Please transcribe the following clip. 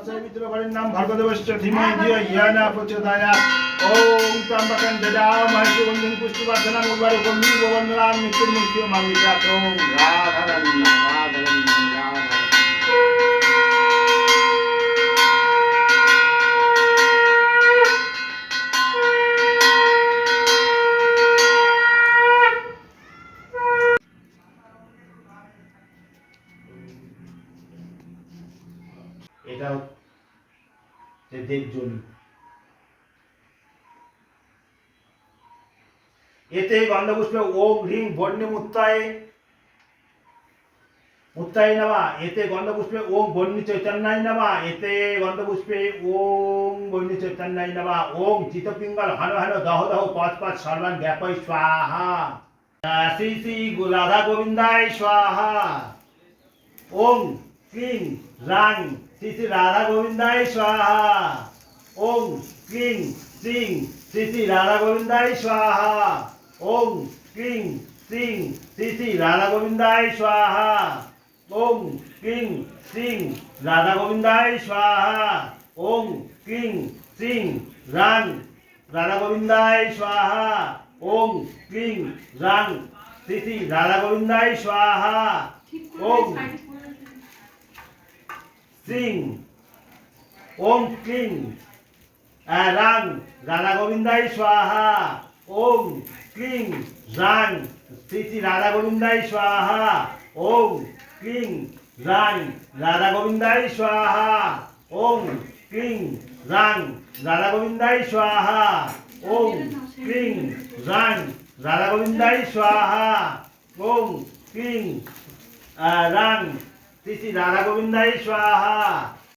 तत्सवितुर्वरेण्यं नाम भर्गदेवस्य धीमहि धियो यो न प्रचोदयात्। ओम त्र्यंबकं यजामहे सुगन्धिं पुष्टिवर्धनम् उर्वारुकं वीर्यवर्धनम् मृत्युर्मुक्षीयमामृतात्। ओम राधारण्यं राधारण्यं राधारण्यं। এটা হচ্ছে দেবজনী। এতে গন্ধপুষ্পে ওম হ্রিং বন্যে মুত্তায়ে নমঃ। এতে গন্ধপুষ্পে ওম বন্যী চৈতন্যায় নমঃ। এতে গন্ধপুষ্পে ওম বন্যী চৈতন্যায় নমঃ। ওম চিতপিঙ্গল হন হন দহ দহ পাঁচ পাঁচ সর্বান জ্ঞাপয় স্বাহা। শ্রী শ্রী রাধা গোবিন্দায় স্বাহা। ওম ক্লিং রাং শ্রী শ্রী রাধা গোবিন্দায় স্বাহা। ওম ক্লিং শ্রিং শ্রী শ্রী রাধা গোবিন্দায় স্বাহা। ওম ক্লিং শ্রিং শ্রী শ্রী রাধা গোবিন্দায় স্বাহা। ওম ক্লিং শ্রিং রাধা গোবিন্দায় স্বাহা। ওম ক্লিং শ্রিং রাং রাধা গোবিন্দায় স্বাহা। ওম ক্লিং রাং শ্রী শ্রী রাধা গোবিন্দায় স্বাহা। ওম শ্রিং ওম ক্লিং রাং রাধা গোবিন্দায় স্বাহা। ওম ক্লিং রাং শ্রী শ্রী রাধা গোবিন্দায় স্বাহা। ওম ক্লিং রাং রাধা গোবিন্দায় স্বাহা। ওম ক্লিং রাং রাধা গোবিন্দায় স্বাহা। ওম ক্লিং রাং রাধা গোবিন্দায় স্বাহা। ওম ক্লিং রাং শ্রী শ্রী রাধা গোবিন্দায় স্বাহা।